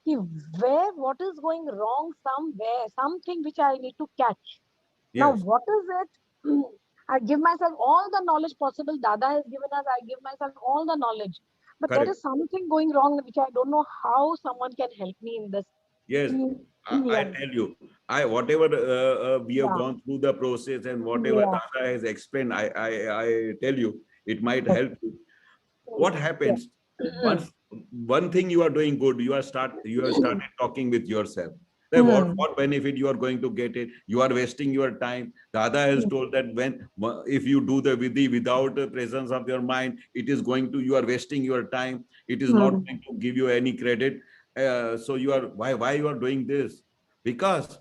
Ki where, what is going wrong somewhere, something which I need to catch. Now, Yes. what is it? I give myself all the knowledge possible Dada has given us. I give myself all the knowledge. But there Correct. is something going wrong which I don't know how someone can help me in this. Yes. Mm, I Yeah, tell you, whatever we have yeah, gone through the process and whatever yeah, Dada has explained, I tell you, it might yes, help you. What yeah. happens once one thing you are doing good, you have started talking with yourself. Then what benefit you are going to get it? You are wasting your time. Dada has told that if you do the vidhi without the presence of your mind, it is going to, you are wasting your time. It is not going to give you any credit. So you are, why you are doing this? Because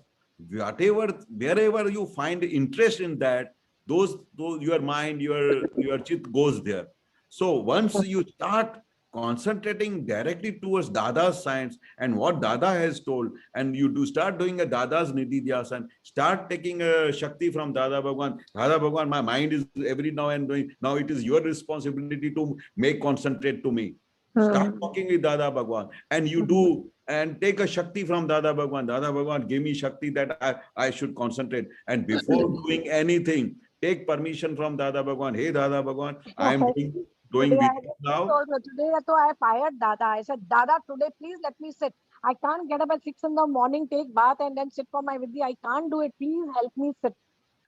wherever you find interest in that, those your mind, your chit goes there. So once you start concentrating directly towards Dada's science and what Dada has told, and you do start doing a Dada's Nidhi Dhyasan, start taking a Shakti from Dada Bhagwan. Dada Bhagwan, my mind is every now and doing, now it is your responsibility to make concentrate to me. Start talking with Dada Bhagwan and you do, and take a Shakti from Dada Bhagwan. Dada Bhagwan, give me Shakti that I should concentrate. And before doing anything, take permission from Dada Bhagwan. Hey Dada Bhagwan, I am doing Today I vidhi just now. told her, today so I fired Dada. I said, Dada, today please let me sit. I can't get up at 6 in the morning, take bath and then sit for my vidhi. I can't do it. Please help me sit.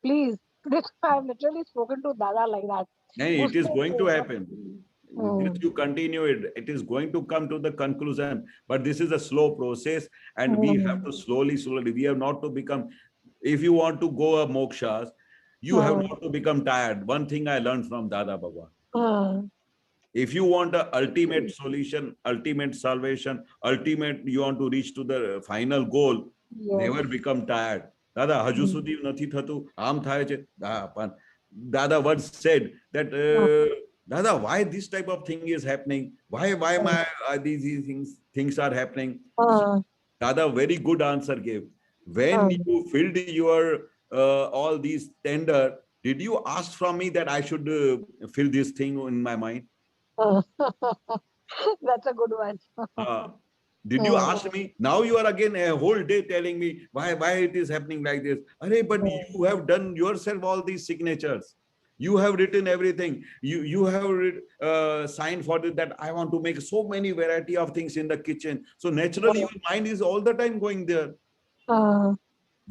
Please. Today I have literally spoken to Dada like that. Hey, it is going to happen. This Hmm. you continue it is going to come to the conclusion. But this is a slow process, and we have to slowly. We have not to become. If you want to go a mokshas, you have not to become tired. One thing I learned from Dada Bhagwan. If you want a ultimate solution, ultimate salvation, ultimate, you want to reach to the final goal, Yes. never become tired. Dada, હજુ સુધી નથી થતું, આમ થાય છે. પણ Dada once said that, Dada, why this type of thing is happening? Why my these things are happening? Dada very good answer gave. When you filled your all these tender, did you ask from me that I should fill this thing in my mind? That's a good one. Did you ask me? Now you are again a whole day telling me why it is happening like this. Arey, but you have done yourself all these signatures. You have written everything. You have signed for it that I want to make so many variety of things in the kitchen. So naturally, your mind is all the time going there.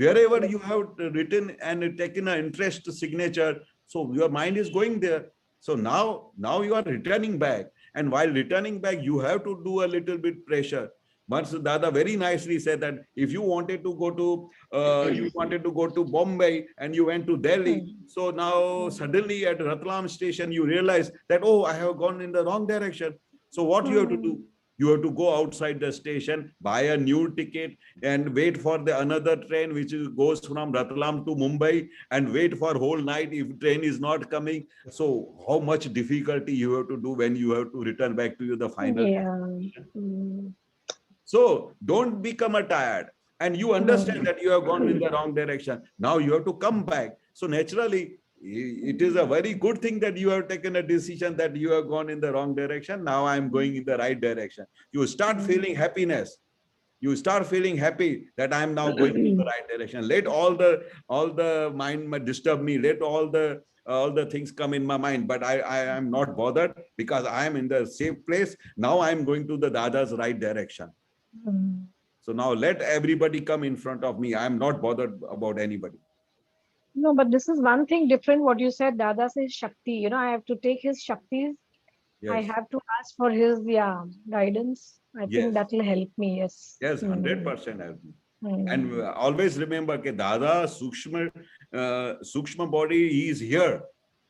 Wherever you have written and taken an interest signature, so your mind is going there. So now you are returning back. And while returning back, you have to do a little bit pressure. But Dada very nicely said that if you wanted to go to Bombay and you went to Delhi, so now suddenly at Ratlam station you realize that, oh, I have gone in the wrong direction. So what you have to do? You have to go outside the station, buy a new ticket, and wait for the another train which goes from Ratlam to Mumbai, and wait for whole night if train is not coming. So how much difficulty you have to do when you have to return back to the final. So don't become a tired, and you understand that you have gone in the wrong direction. Now you have to come back. So naturally, it is a very good thing that you have taken a decision that you have gone in the wrong direction. Now I am going in the right direction. You start feeling happiness. You start feeling happy that I am now going in the right direction. Let all the mind disturb me. Let all the things come in my mind, but I am not bothered because I am in the safe place. Now I am going to the Dada's right direction. So now let everybody come in front of me. I am not bothered about anybody. No, but this is one thing different. What you said, Dada says Shakti. I have to take his Shaktis. I Yes. have to ask for his guidance. I Yes. think that will help me. Yes. Yes, 100% help me. And always remember that Dada Sukshma body, he is here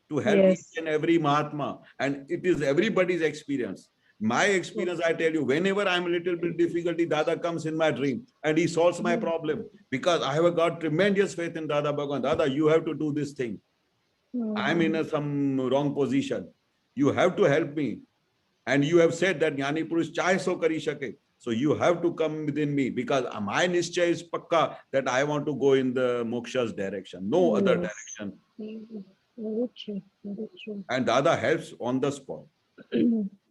to help Yes. each and every Mahatma, and it is everybody's experience. My experience, I tell you, whenever I'm a little bit difficulty, Dada comes in my dream and he solves my problem, because I have got tremendous faith in Dada Bhagwan. Dada, you have to do this thing. I'm in some wrong position. You have to help me. And you have said that Jnani Purush chahe so kari shake. So you have to come within me, because my nischay is pakka that I want to go in the moksha's direction, no other direction. Very true. Very true. And Dada helps on the spot.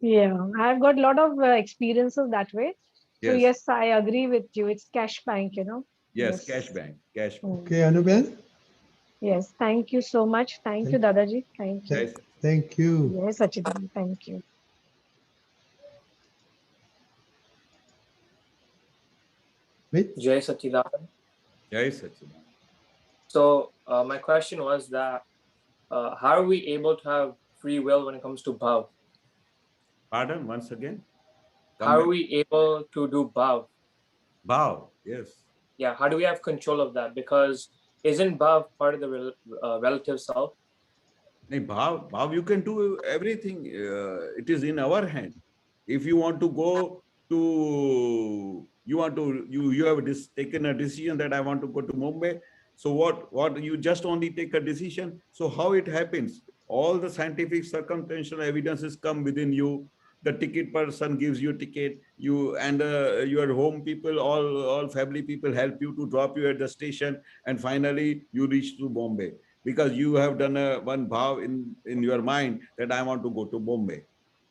Yeah, I've got a lot of experiences that way. So Yes. yes, I agree with you. It's cash bank, you know. Yes, cash bank, cash bank. Okay, Anuben, Yes, thank you so much. Thank you, Dadaji. Thank you. Yes. thank you. Yes, Sachidan. Thank you. Wait, Jai Sachidanand. Jai Sachidanand. So my question was that how are we able to have free will when it comes to bhav? Pardon, once again? Come How are back. we able to do bhav? Bhav, yes. Yeah, how do we have control of that? Because isn't bhav part of the relative self? Nahi, bhav, you can do everything. It is in our hand. If you want to go to, you have taken a decision that I want to go to Mumbai. So what you just only take a decision. So how it happens? All the scientific circumstantial evidences come within you. The ticket person gives you ticket. You and your home people, all family people help you to drop you at the station, and finally you reach to Bombay, because you have done one bhav in your mind that I want to go to Bombay.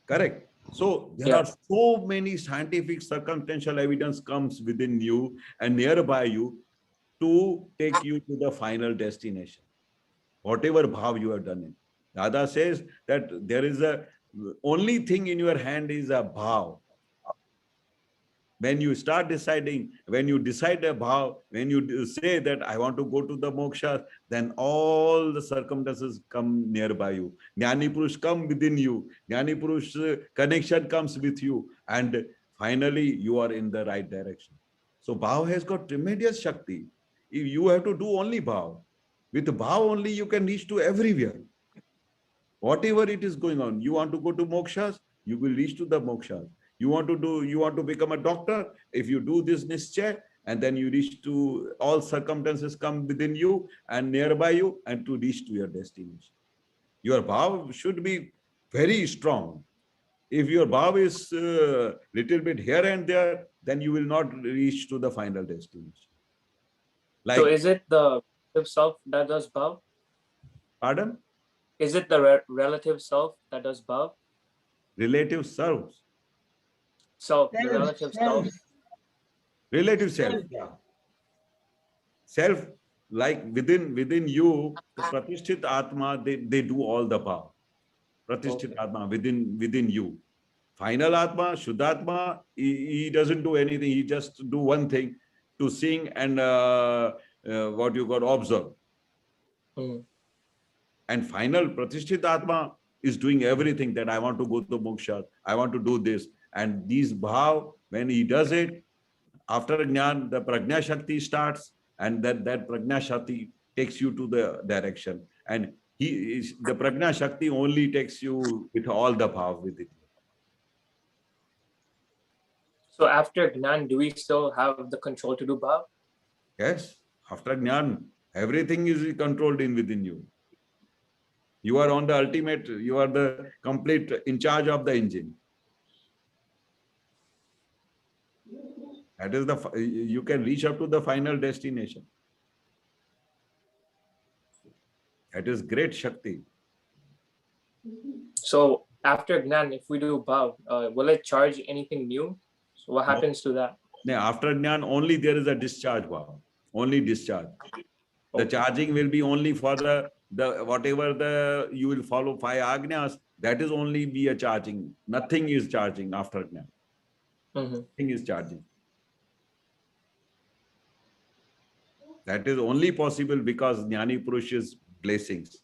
Correct? So there Yeah. are so many scientific circumstantial evidence comes within you and nearby you to take you to the final destination, whatever bhav you have done it. Dada says that there is a only thing in your hand is a bhav. When you start deciding, when you decide a bhav, when you say that I want to go to the moksha, then all the circumstances come nearby you. Jnani Purush come within you. Jnani Purush connection comes with you. And finally, you are in the right direction. So bhav has got tremendous shakti. If you have to do only bhav. With bhav only, you can reach to everywhere. Whatever it is going on, you want to go to mokshas, you will reach to the mokshas. You want to become a doctor, if you do this nischay, and then you reach to, all circumstances come within you and nearby you, and to reach to your destination. Your bhav should be very strong. If your bhav is little bit here and there, then you will not reach to the final destination. Like, So is it the relative self that does bhav? pardon? Is it the relative self that does bhav? Relative selves. Self, the relative self. Relative self. Yeah. Self, like within you, the Pratisthit Atma, they do all the bhav. Pratisthit Atma within you. Final Atma, Shuddhatma, he doesn't do anything. He just do one thing, to sing and what you got, observe. Mm. And final Pratisthit Atma is doing everything, that I want to go to moksha, I want to do this. And these bhav, when he does it, after Jnana, the Prajna Shakti starts, and that Prajna Shakti takes you to the direction. And the Prajna Shakti only takes you with all the bhav with it. So after Gnan, do we still have the control to do bhav? Yes, after Jnana, everything is controlled within you. You are on the ultimate, you are the complete in charge of the engine. That is you can reach up to the final destination. That is great Shakti. So after Gnan, if we do bhav, will it charge anything new? So what happens to that? Now, after Jnana, only there is a discharge bhav, only discharge. The charging will be only for the whatever you will follow 5 agnyas, that is only be a charging. Nothing is charging after Jnana. Nothing is charging. That is only possible because Jnani Purush's blessings.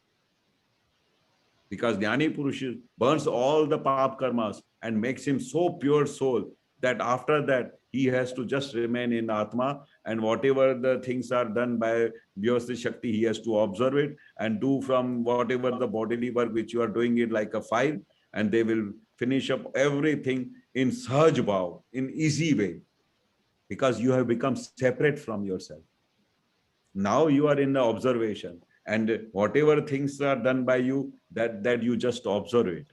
Because Jnani Purusha burns all the pap karmas and makes him so pure soul that after that he has to just remain in Atma and whatever the things are done by Vyavasthit Shakti, he has to observe it and do from whatever the bodily work which you are doing it like a file, and they will finish up everything in Sahaj Bhav, in easy way, because you have become separate from yourself. Now you are in the observation, and whatever things are done by you, that you just observe it.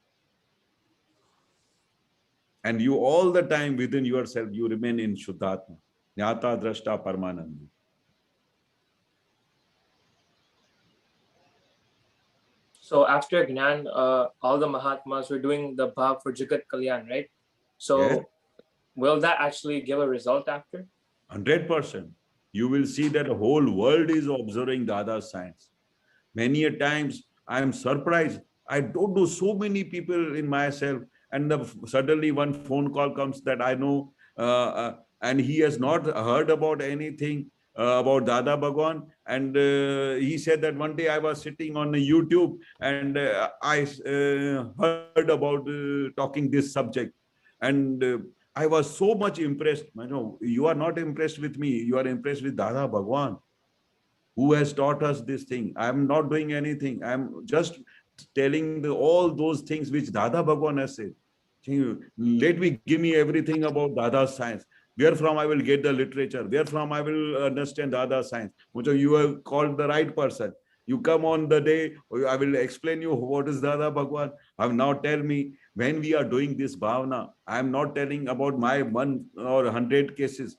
And you all the time within yourself, you remain in Shuddhatma, Jnata Drashta Paramanandi. So after Gnan, all the Mahatmas were doing the bhav for Jagat Kalyan, right? So Yes. will that actually give a result after? 100%. You will see that the whole world is observing Dada's science. Many a times I am surprised. I don't know so many people in myself, and suddenly one phone call comes that I know, and he has not heard about anything about Dada Bhagwan. And he said that one day I was sitting on YouTube and I heard about talking this subject. And I was so much impressed. You know, you are not impressed with me. You are impressed with Dada Bhagwan, who has taught us this thing. I am not doing anything. I am just telling all those things which Dada Bhagwan has said. Let me give me everything about Dada's science. Where from I will get the literature? Where from I will understand Dada's science? So you have called the right person. You come on the day, I will explain you what is Dada Bhagwan. Now tell me, when we are doing this bhavana, I am not telling about my 1 or 100 cases.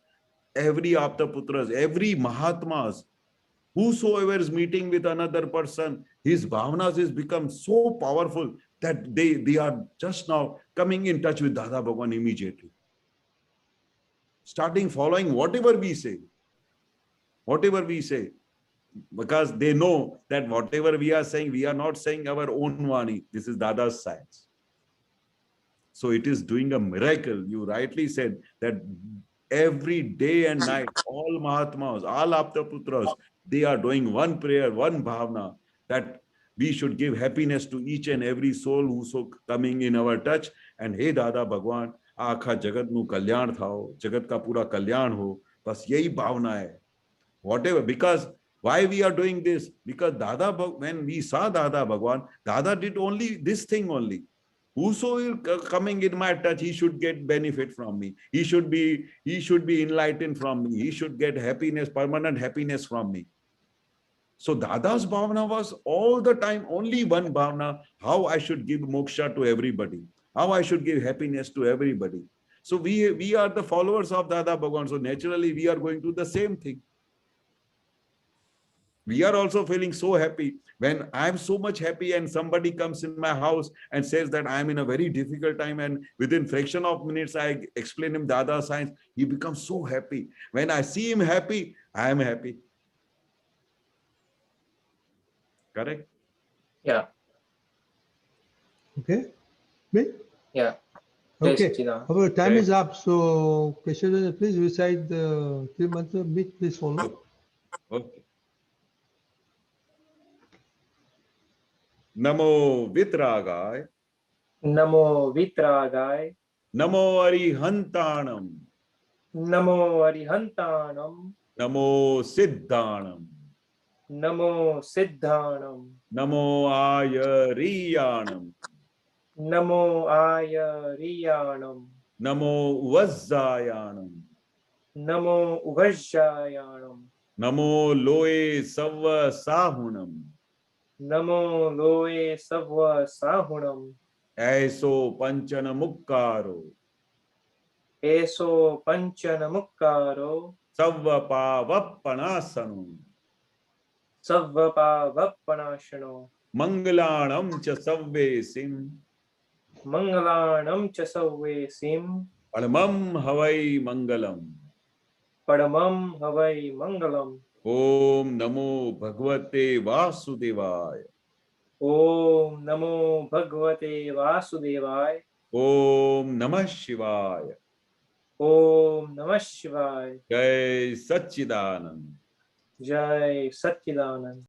Every Aptaputras, every Mahatmas, whosoever is meeting with another person, his bhavanas has become so powerful that they are just now coming in touch with Dada Bhagwan immediately. Starting following whatever we say. Whatever we say. Because they know that whatever we are saying, we are not saying our own Vani. This is Dada's science. So it is doing a miracle. You rightly said that every day and night, all Mahatmas, all Aptaputras, they are doing one prayer, one bhavana, that we should give happiness to each and every soul who's so coming in our touch. And hey Dada Bhagwan, आखा जगत नु कल्याण थाओ, जगत का पूरा कल्याण हो, बस यही भावना है. Whatever, because why we are doing this? Because when we saw Dada Bhagwan, Dada did only this thing only. Whoso is coming in my touch, he should get benefit from me. He should be enlightened from me. He should get happiness, permanent happiness from me. So Dada's bhavana was all the time only one bhavana, how I should give moksha to everybody, how I should give happiness to everybody. So we are the followers of Dada Bhagwan. So naturally we are going to the same thing. We are also feeling so happy when I'm so much happy and somebody comes in my house and says that I'm in a very difficult time, and within fraction of minutes I explain him Dada science. He becomes so happy. When I see him happy, I am happy. Correct? Yeah. Okay. Me? Yeah. Okay. Yes, Our time Okay. is up. So, Keshav, please recite the three mantra. Meet, please follow. Okay. Namo Vitragay, Namo Vitragay, Namo Arihantanam, Namo Arihantanam, Namo Siddhanam, Namo Siddhanam, Namo Ayariyanam, Namo Ayariyanam, Namo Vajjayanam, Namo Uvajjayanam, Namo Loe Savva Sahunam, Namo Loe Savva Sahunam, Aiso Panchana Mukkaro, Eso Panchanamukkaro, Savva Pavappanasano, Savvapa Vappanashano, Mangalanam Cha Savve Sim, Mangalanam Chasave Sim, Paramam Havai Mangalam. Padamam Havai Mangalam. Om Namo Bhagavate Vasudevaya. Om Namo Bhagavate Vasudevaya. Om Namah Shivaya. Om Namah Shivaya. Jai Satchidanand. Jai Satchidanand.